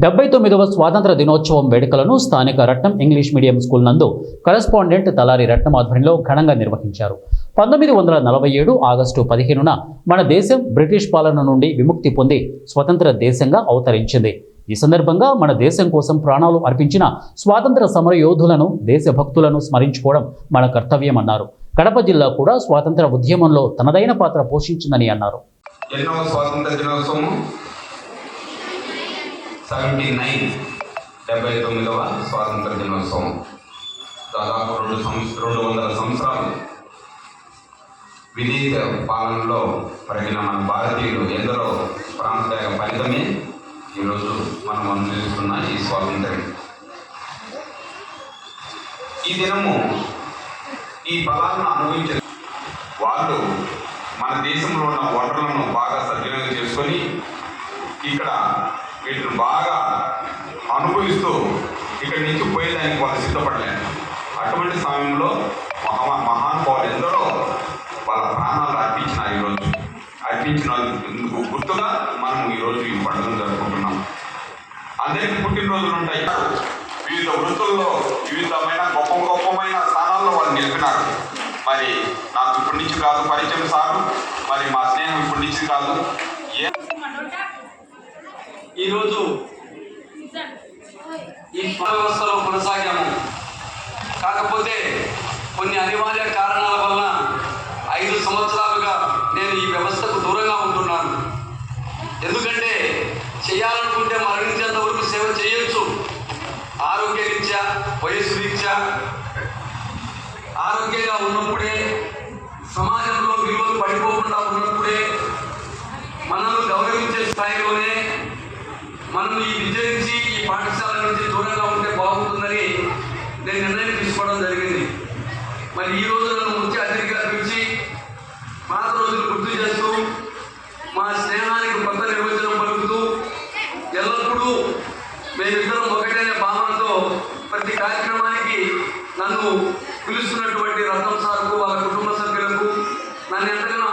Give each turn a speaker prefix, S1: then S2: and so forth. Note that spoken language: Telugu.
S1: 79వ స్వాతంత్ర దినోత్సవం వేడుకలను స్థానిక రత్నం ఇంగ్లీష్ మీడియం స్కూల్ నందు కరెస్పాండెంట్ తలారి రత్నం ఆధ్వర్యంలో ఘనంగా నిర్వహించారు. 1947 ఆగస్టు 15న మన దేశం బ్రిటిష్ పాలన నుండి విముక్తి పొంది స్వతంత్ర దేశంగా అవతరించింది. ఈ సందర్భంగా మన దేశం కోసం ప్రాణాలు అర్పించిన స్వాతంత్ర సమర యోధులను, దేశభక్తులను స్మరించుకోవడం మన కర్తవ్యమన్నారు. కడప జిల్లా కూడా స్వాతంత్ర ఉద్యమంలో తనదైన పాత్ర పోషించిందని అన్నారు.
S2: 79వ స్వాతంత్ర దినోత్సవం దాదాపు 200 సంవత్సరాలు విదేశీ పాలనలో ప్రగిన మన భారతీయులు ఎందరో ప్రాంతత్యాగ ఫలితమే ఈరోజు మనం అనుభవిస్తున్న ఈ స్వాతంత్ర్యం. ఈ దినము ఈ ఫలాలను అనుభవించే వాళ్ళు మన దేశంలో ఉన్న వనరులను బాగా సద్వినియోగం చేసుకొని ఇక్కడ వీటిని బాగా అనుభవిస్తూ ఇక్కడి నుంచి పోయేదానికి వాళ్ళు సిద్ధపడలేదు. అటువంటి సమయంలో మహానుభావులు ఎందరో వాళ్ళ ప్రాణాలు అర్పించినారు. ఈరోజు అర్పించినందుకు గుర్తుగా మనం ఈరోజు ఈ పండుగను జరుపుకుంటున్నాం. అందరికీ పుట్టినరోజులు ఉంటాయి. వివిధ వృత్తుల్లో వివిధమైన గొప్పమైన స్థానాల్లో వాళ్ళు నిలిపినారు. మరి నాకు ఇప్పటి నుంచి కాదు పరిచయం సారు, మరి మా స్నేహం ఇప్పటి నుంచి కాదు.
S3: ఈరోజు ఈ వ్యవస్థలో కొనసాగాము. కాకపోతే కొన్ని అనివార్య కారణాల వలన 5 సంవత్సరాలుగా నేను ఈ వ్యవస్థకు దూరంగా ఉంటున్నాను. ఎందుకంటే చేయాలనుకుంటే మరణించేంత వరకు సేవ చేయొచ్చు. ఆరోగ్య రీత్యా, వయస్సు రీత్యా ఆరోగ్యంగా ఉన్నప్పుడే, సమాజంలో విలువలు పడిపోకుండా ఉన్నప్పుడే, మనల్ని గౌరవించే స్థాయిలోనే మనం ఈ విద్య నుంచి, ఈ పాఠశాల నుంచి దూరంగా ఉంటే బాగుంటుందని నేను నిర్ణయం తీసుకోవడం జరిగింది. మరి ఈ రోజు నన్ను ముఖ్య అతిథిగా పిలిచి పాత రోజులు గుర్తు చేస్తూ, మా స్నేహానికి కొత్త నిర్వచనం పలుకుతూ, ఎల్లప్పుడూ మేమిద్దరం ఒకటనే భావనతో ప్రతి కార్యక్రమానికి నన్ను పిలుస్తున్నటువంటి రత్నం సార్కు, వాళ్ళ కుటుంబ సభ్యులకు, నన్ను ఎంతగానో